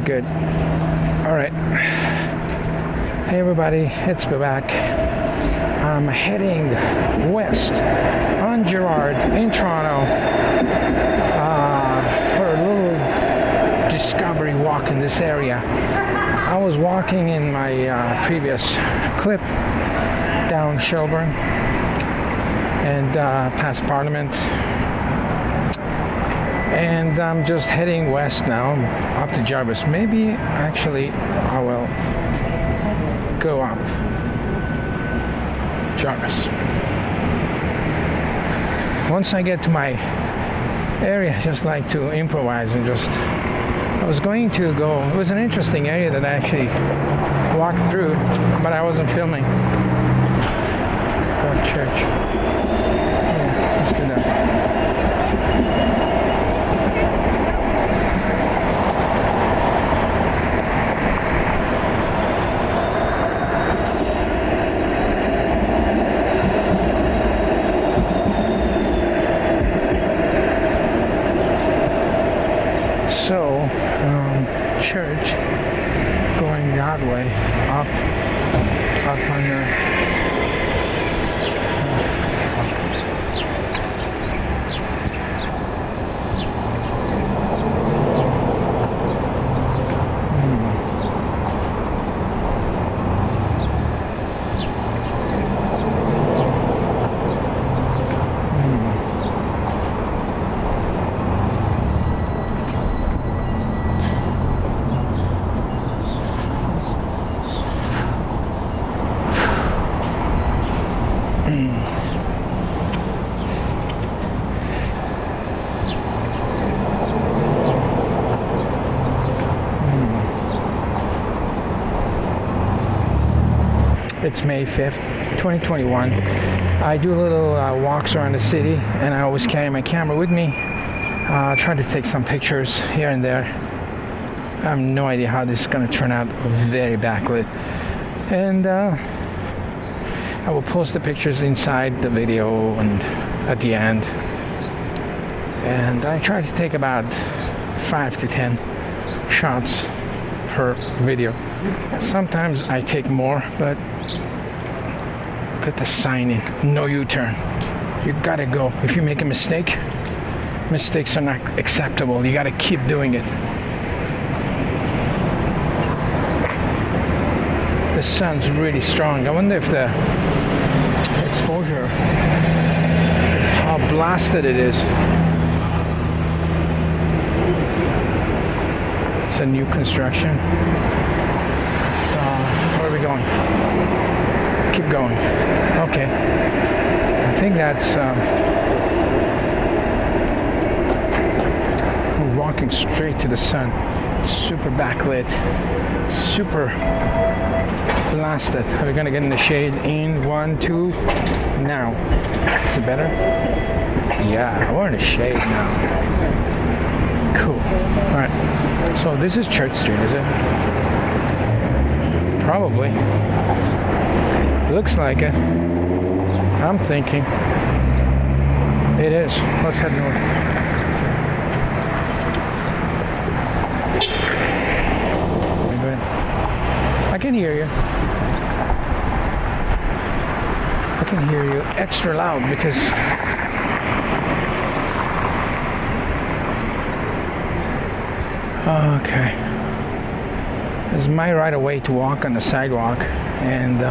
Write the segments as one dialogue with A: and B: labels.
A: Good. All right. Hey everybody, it's Babak. I'm heading west on Gerrard in Toronto for a little discovery walk in this area. I was walking in my previous clip down Shelburne and past Parliament. And I'm just heading west now, up to Jarvis. Maybe, actually, I will go up Jarvis. Once I get to my area, I just like to improvise and just... I was going to go... It was an interesting area that I actually walked through, but I wasn't filming. Go to church. Yeah, let's do that. So, church, going that way, up on the... It's May 5th, 2021. I do little walks around the city, and I always carry my camera with me. Try to take some pictures here and there. I have no idea how this is going to turn out, very backlit. And I will post the pictures inside the video and at the end. And I try to take about 5 to 10 shots per video. Sometimes I take more, but put the sign in, no U-turn. You gotta go. If you make a mistake, mistakes are not acceptable. You gotta keep doing it. The sun's really strong. I wonder if the exposure is how blasted it is. It's a new construction. Where are we going? Keep going. Okay. I think that's... we're walking straight to the sun. Super backlit. Super blasted. Are we going to get in the shade? In 1, 2, now. Is it better? Yeah, we're in the shade now. Cool. All right. So this is Church Street, is it? Probably. Looks like it. I'm thinking. It is. Let's head north. I can hear you. I can hear you extra loud because okay. This is my right of way to walk on the sidewalk, and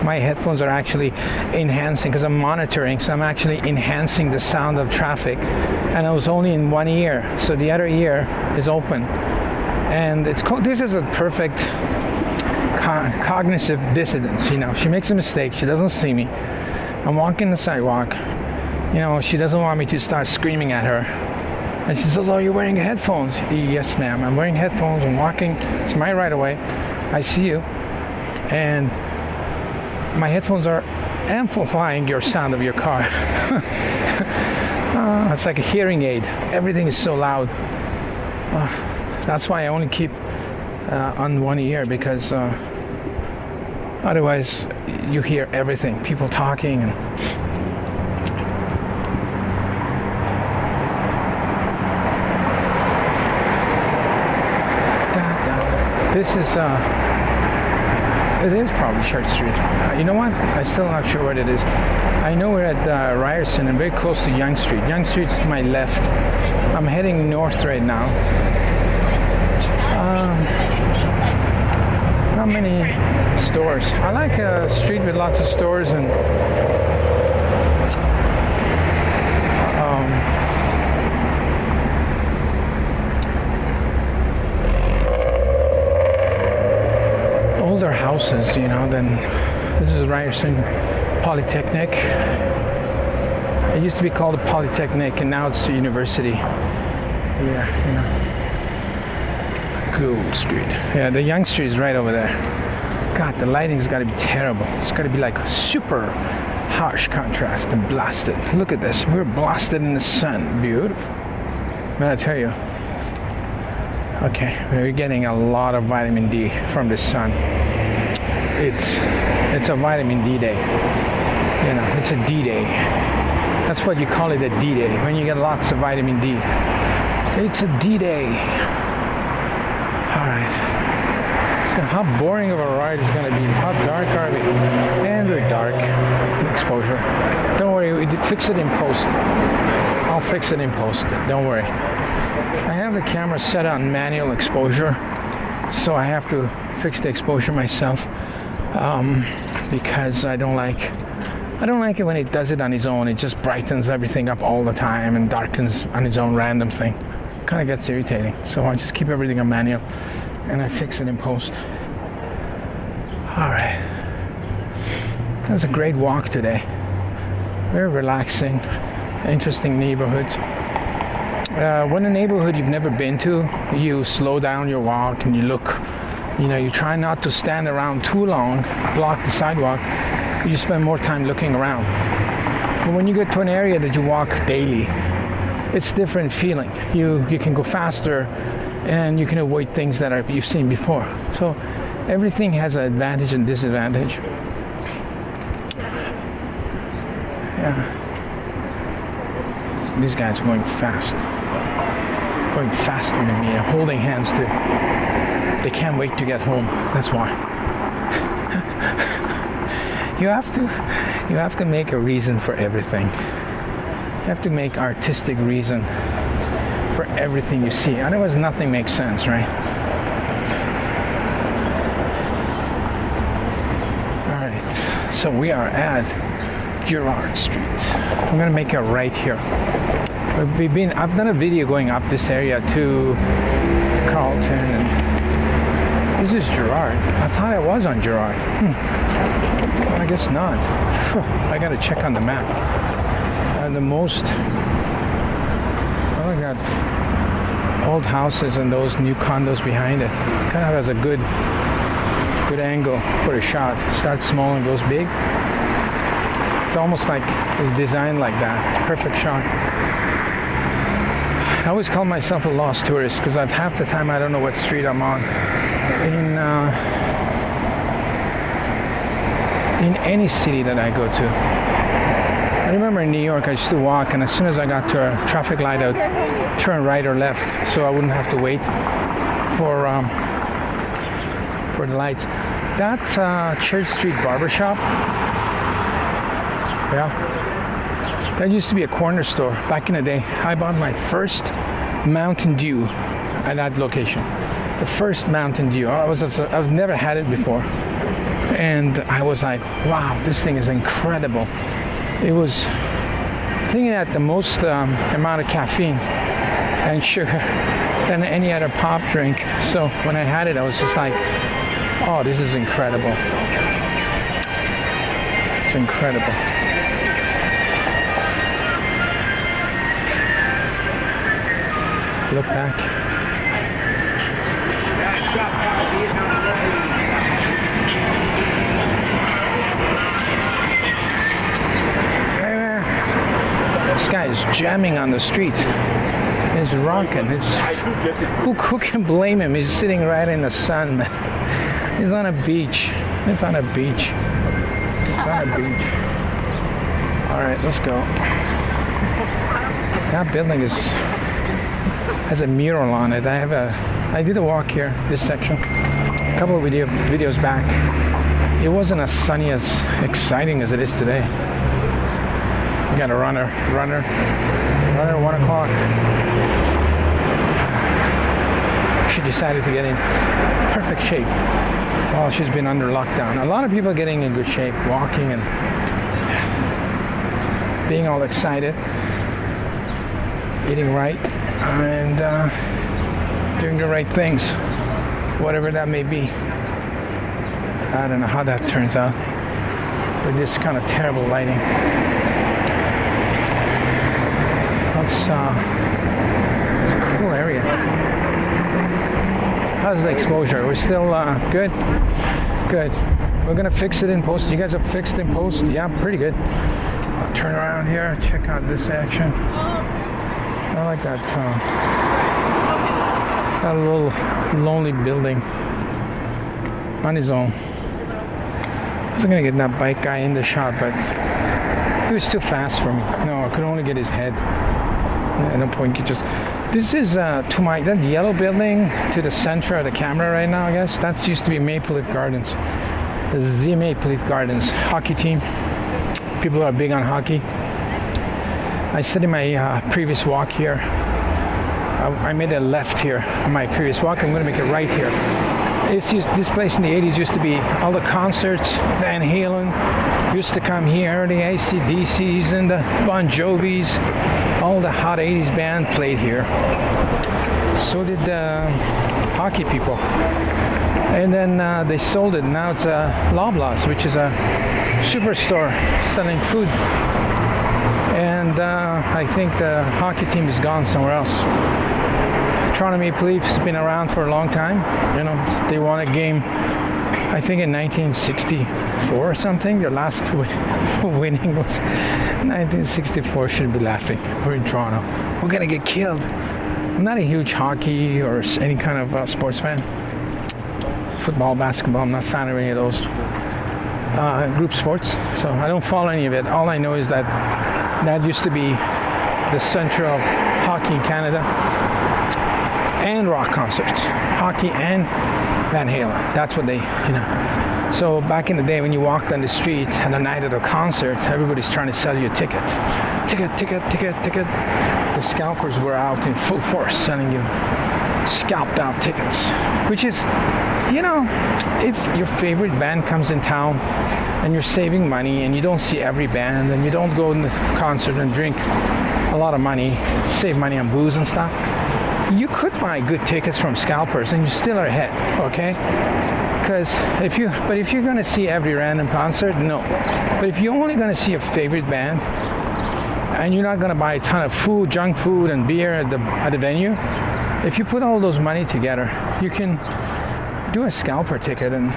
A: my headphones are actually enhancing because I'm monitoring, so I'm actually enhancing the sound of traffic, and I was only in one ear, so the other ear is open, and it's called, this is a perfect cognitive dissonance. You know, she makes a mistake, she doesn't see me, I'm walking the sidewalk, you know, she doesn't want me to start screaming at her. And she says, oh, you're wearing headphones. Yes, ma'am, I'm wearing headphones, I'm walking, it's my right of way, I see you, and my headphones are amplifying your sound of your car. It's like a hearing aid, everything is so loud. That's why I only keep on one ear, because otherwise you hear everything, people talking and this is, it is probably Church Street. You know what? I'm still not sure what it is. I know we're at Ryerson and very close to Yonge Street. Yonge Street's to my left. I'm heading north right now. Not many stores. I like a street with lots of stores and older houses, you know. Then this is Ryerson Polytechnic. It used to be called a Polytechnic and now it's a university. Yeah, you know. Gould Street. Yeah, the Yonge Street is right over there. God, the lighting's got to be terrible. It's got to be like super harsh contrast and blasted. Look at this. We're blasted in the sun. Beautiful. But I tell you, okay, we're getting a lot of vitamin D from the sun. It's a vitamin D day. You know, it's a D day. That's what you call it, a D day. When you get lots of vitamin D. It's a D day. All right. How boring of a ride is going to be. How dark are we? And we're dark. Exposure. Don't worry, we fix it in post. I'll fix it in post. Don't worry. I have the camera set on manual exposure, so I have to fix the exposure myself because I don't like it when it does it on its own. It just brightens everything up all the time and darkens on its own random thing. Kind of gets irritating, so I just keep everything on manual and I fix it in post. All right, that was a great walk today. Very relaxing, interesting neighborhoods. When a neighborhood you've never been to, you slow down your walk and you look. You know, you try not to stand around too long, block the sidewalk. You spend more time looking around. But when you get to an area that you walk daily, it's a different feeling. You can go faster and you can avoid things that you've seen before. So everything has an advantage and disadvantage. Yeah. So these guys are going fast. Going faster than me and holding hands too. They can't wait to get home. That's why. You have to make a reason for everything. You have to make artistic reason for everything you see. Otherwise, nothing makes sense, right? All right. So we are at Gerrard Street. I'm gonna make a right here. I've done a video going up this area to Carlton, and this is Gerrard. I thought I was on Gerrard. Well, I guess not. I gotta check on the map. I got old houses and those new condos behind it. It kind of has a good angle for a shot. Starts small and goes big. It's almost like it's designed like that. It's a perfect shot. I always call myself a lost tourist because half the time I don't know what street I'm on. In any city that I go to. I remember in New York I used to walk, and as soon as I got to a traffic light I'd turn right or left so I wouldn't have to wait for the lights. That Church Street barbershop, yeah, that used to be a corner store back in the day. I bought my first Mountain Dew at that location. The first Mountain Dew. I've never had it before. And I was like, wow, this thing is incredible. It was, I think it had the most amount of caffeine and sugar than any other pop drink. So when I had it, I was just like, oh, this is incredible. It's incredible. Look back. This guy is jamming on the street. He's rocking. Who can blame him? He's sitting right in the sun, man. He's on a beach. He's on a beach. He's on a beach. All right, let's go. That building has a mural on it. I did a walk here, this section. couple of videos back, it wasn't as sunny, as exciting as it is today. We got a runner, 1 o'clock. She decided to get in perfect shape while she's been under lockdown. A lot of people are getting in good shape, walking and being all excited, eating right, and doing the right things, whatever that may be. I don't know how that turns out with this kind of terrible lighting. It's a cool area. How's the exposure? We're still good? Good. We're gonna fix it in post. You guys have fixed in post? Yeah, pretty good. I'll turn around here, check out this action. I like that little lonely building on his own. I was gonna get that bike guy in the shot, but he was too fast for me. No, I could only get his head. At no point you just... This is that yellow building to the center of the camera right now, I guess. That used to be Maple Leaf Gardens. This is the Maple Leaf Gardens hockey team. People are big on hockey. I said in my previous walk here, I made a left here on my previous walk. I'm going to make it right here. This place in the 80s used to be all the concerts. Van Halen used to come here, the AC/DCs and the Bon Jovis. All the hot 80s band played here. So did hockey people. And then they sold it. Now it's Loblaws, which is a superstore selling food. And I think the hockey team is gone somewhere else. Toronto Maple Leafs has been around for a long time. You know, they won a game, I think in 1964 or something. Their last winning was 1964. Shouldn't be laughing. We're in Toronto. We're gonna get killed. I'm not a huge hockey or any kind of sports fan. Football, basketball, I'm not a fan of any of those group sports. So I don't follow any of it. All I know is that that used to be the center of hockey in Canada and rock concerts. Hockey and Van Halen. That's what they, you know. So back in the day when you walked on the street on the night of the concert, everybody's trying to sell you a ticket. Ticket. The scalpers were out in full force selling you scalped out tickets. Which is, you know, if your favorite band comes in town and you're saving money and you don't see every band and you don't go to the concert and drink a lot of money, save money on booze and stuff, you could buy good tickets from scalpers and you still are ahead, okay? Because if you're going to see every random concert, no. But if you're only going to see a favorite band and you're not going to buy a ton of food, junk food and beer at the venue, if you put all those money together, you can do a scalper ticket and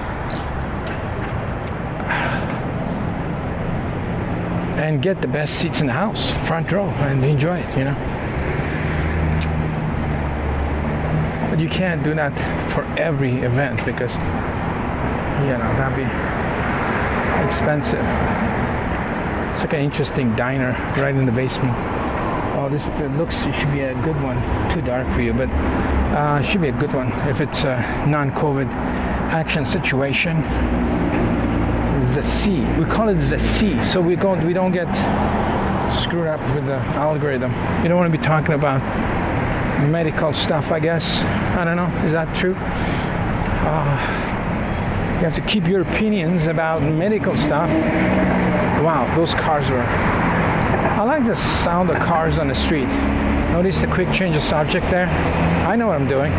A: get the best seats in the house, front row, and enjoy it, you know. But you can't do that for every event because, you know, that'd be expensive. It's like an interesting diner right in the basement. Oh, this looks, it should be a good one. Too dark for you, but it should be a good one if it's a non-COVID action situation. The C. We call it the C, so we don't get screwed up with the algorithm. You don't want to be talking about medical stuff, I guess. I don't know. Is that true? You have to keep your opinions about medical stuff. Wow, those cars were... I like the sound of cars on the street. Notice the quick change of subject there? I know what I'm doing.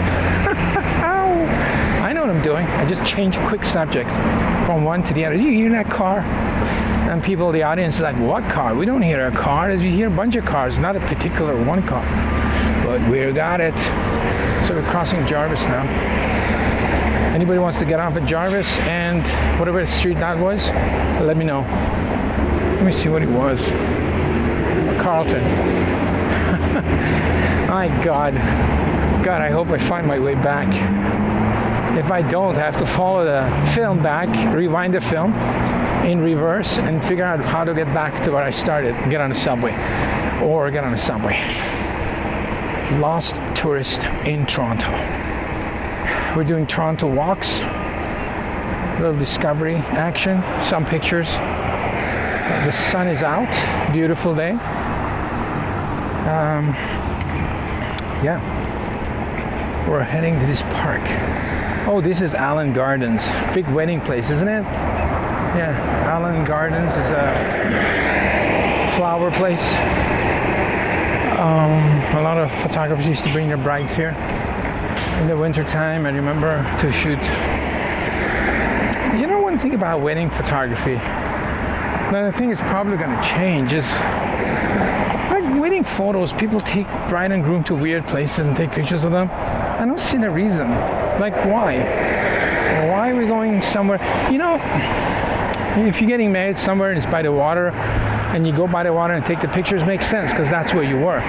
A: I know what I'm doing. I just change a quick subject from one to the other. Do you hear that car? And people in the audience are like, what car? We don't hear a car. We hear a bunch of cars, not a particular one car. But we got it. So we're crossing Jarvis now. Anybody wants to get off at Jarvis and whatever street that was, let me know. Let me see what it was. Carlton. My God, I hope I find my way back. If I don't, I have to follow the film back, rewind the film in reverse and figure out how to get back to where I started, get on the subway. Lost tourist in Toronto. We're doing Toronto walks A little discovery action, some pictures. The sun is out, beautiful day. Yeah, we're heading to this park. Oh, this is Allen Gardens, big wedding place, isn't it? Yeah, Allen Gardens is a flower place. A lot of photographers used to bring their brides here in the winter time. I remember to shoot. You know, one thing about wedding photography, the thing is probably going to change is like wedding photos. People take bride and groom to weird places and take pictures of them. I don't see the reason. Like, why? Why are we going somewhere? You know, if you're getting married somewhere and it's by the water, and you go by the water and take the pictures, makes sense because that's where you were.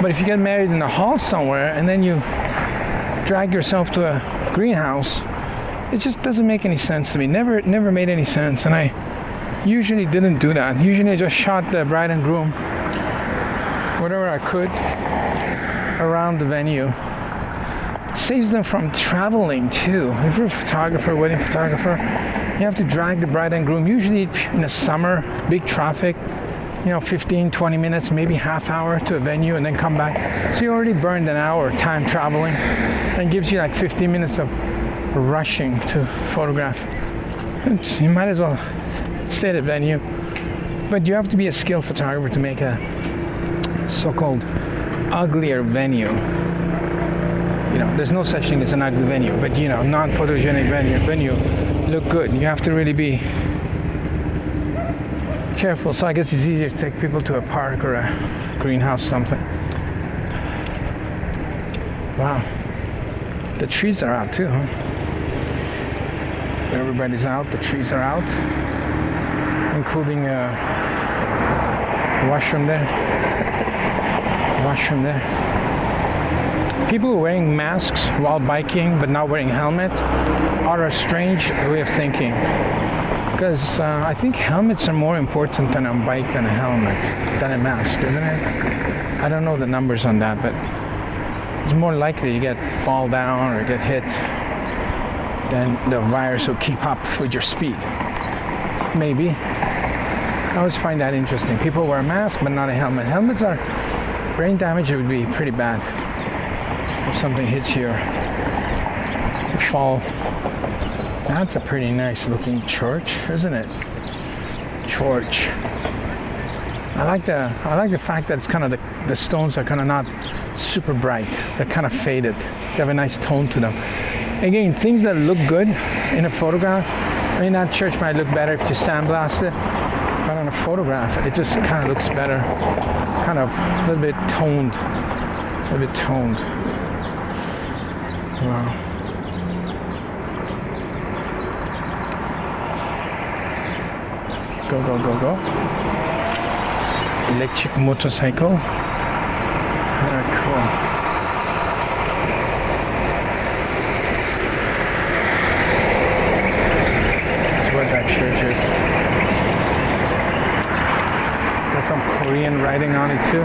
A: But if you get married in a hall somewhere and then you drag yourself to a greenhouse, it just doesn't make any sense to me. Never made any sense, and I usually didn't do that. Usually I just shot the bride and groom whatever I could around the venue. Saves them from traveling too. If you're a photographer, wedding photographer, you have to drag the bride and groom, usually in the summer, big traffic, 15, 20 minutes, maybe half hour to a venue and then come back. So you already burned an hour time traveling and gives you like 15 minutes of rushing to photograph. You might as well stay at a venue. But you have to be a skilled photographer to make a so-called uglier venue. There's no such thing as an ugly venue, but non-photogenic venue look good. You have to really be careful. So I guess it's easier to take people to a park or a greenhouse or something. Wow. The trees are out too, huh? Everybody's out, the trees are out, including a washroom there. People who are wearing masks while biking but not wearing helmet are a strange way of thinking. Because I think helmets are more important on a bike than a helmet, than a mask, isn't it? I don't know the numbers on that, but it's more likely you fall down or get hit than the virus will keep up with your speed. Maybe. I always find that interesting. People wear a mask but not a helmet. Helmets are, brain damage would be pretty bad. If something hits you, you fall. That's a pretty nice looking church, isn't it? Church. I like the fact that it's kind of the stones are kind of not super bright. They're kind of faded. They have a nice tone to them. Again, things that look good in a photograph. I mean, that church might look better if you sandblast it, but on a photograph, it just kind of looks better. Kind of a little bit toned. Wow. Go. Electric motorcycle. Very cool. That's what that church is. Got some Korean writing on it too.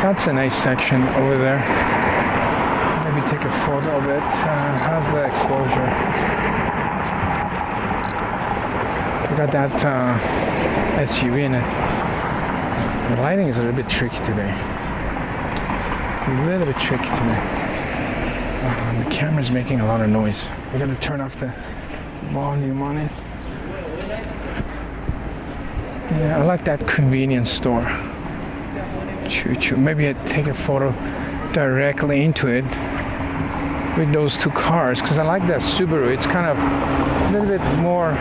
A: That's a nice section over there. Maybe take a photo of it. How's the exposure? We got that SUV in it. The lighting is a little bit tricky today. The camera's making a lot of noise. We're gonna turn off the volume on it. Yeah, I like that convenience store. Choo-choo. Maybe I'd take a photo directly into it with those two cars, because I like that Subaru. It's kind of a little bit more.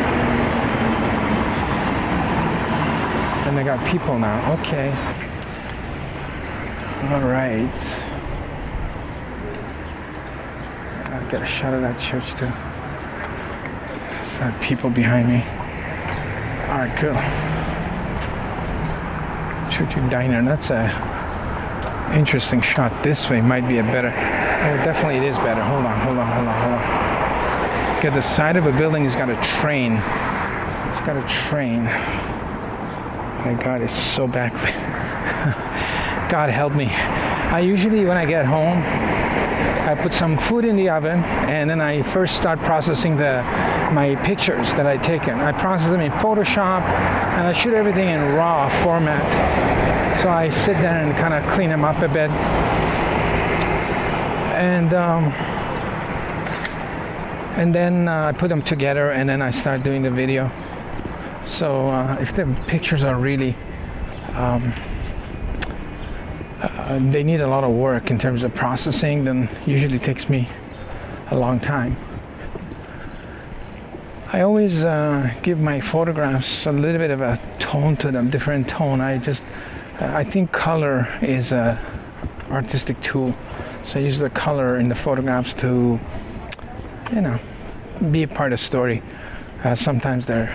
A: And they got people now. Okay. All right. I'll get a shot of that church too. There's that people behind me. All right, cool. Choo-choo diner. That's a interesting shot. This way might be a better. Oh, definitely it is better. Hold on. Okay, the side of a building has got a train. My God, it's so backlit. God help me. I usually, when I get home, I put some food in the oven, and then I first start processing my pictures that I taken. I process them in Photoshop, and I shoot everything in RAW format. So I sit there and kind of clean them up a bit, and then I put them together, and then I start doing the video. So if the pictures are really they need a lot of work in terms of processing, then usually takes me a long time. I always give my photographs a little bit of a tone to them, different tone. I think color is a artistic tool, so I use the color in the photographs to, be a part of the story. Sometimes there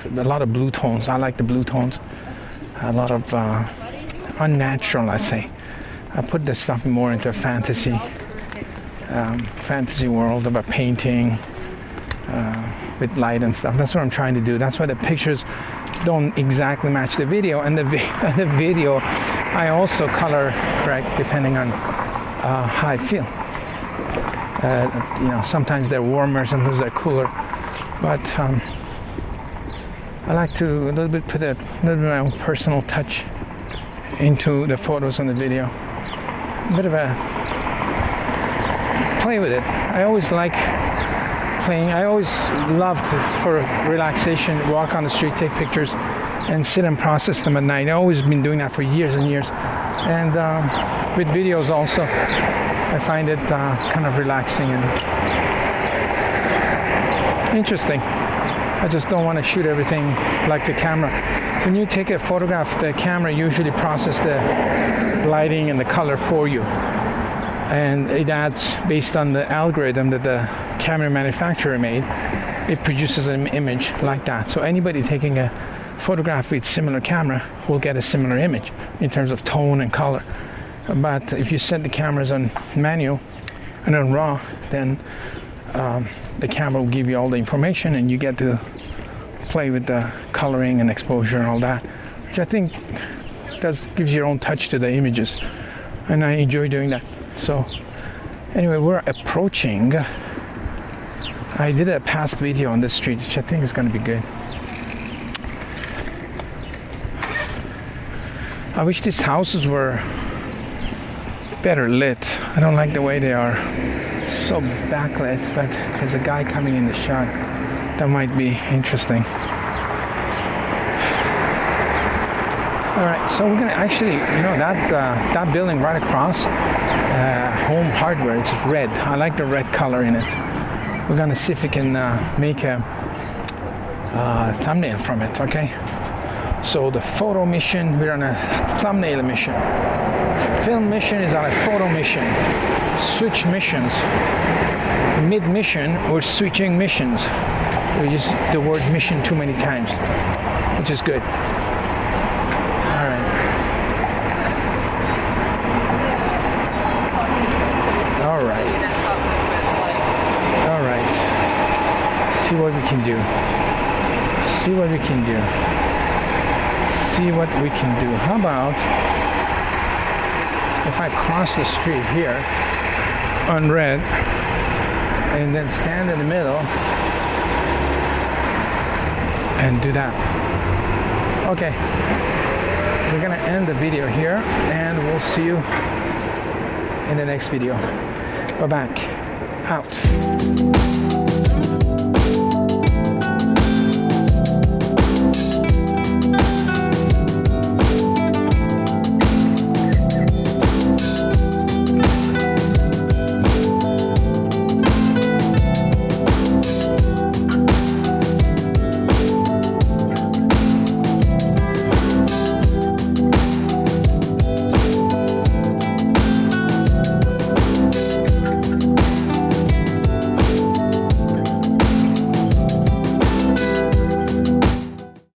A: are a lot of blue tones. I like the blue tones. A lot of unnatural, I say. I put this stuff more into a fantasy world of a painting with light and stuff. That's what I'm trying to do. That's why the pictures don't exactly match the video, and the video I also color correct depending on how I feel. Sometimes they're warmer, sometimes they're cooler, but I like to put a little bit of my own personal touch into the photos and the video. A bit of a play with it. I always like playing. I always loved for relaxation, walk on the street, take pictures, and sit and process them at night. I've always been doing that for years and years. And with videos also, I find it kind of relaxing and interesting. I just don't want to shoot everything like the camera. When you take a photograph, the camera usually processes the lighting and the color for you. And it adds, based on the algorithm that the camera manufacturer made, it produces an image like that. So anybody taking a photograph with similar camera will get a similar image in terms of tone and color. But if you set the cameras on manual and on RAW, then the camera will give you all the information, and you get to play with the coloring and exposure and all that, which I think gives your own touch to the images, and I enjoy doing that. So anyway, we're approaching. I did a past video on this street, which I think is going to be good. I wish these houses were better lit. I don't like the way they are so backlit, but there's a guy coming in the shot. That might be interesting. All right, so we're gonna actually, that building right across, Home Hardware, it's red. I like the red color in it. We're gonna see if we can make a thumbnail from it, okay? So the photo mission, we're on a thumbnail mission. Film mission is on a photo mission. Switch missions. Mid-mission, we're switching missions. We use the word mission too many times, which is good. All right. All right. All right. See what we can do. See what we can do. See what we can do. How about if I cross the street here on red and then stand in the middle and do that. Okay, we're gonna end the video here, and we'll see you in the next video. Bye-bye. Out.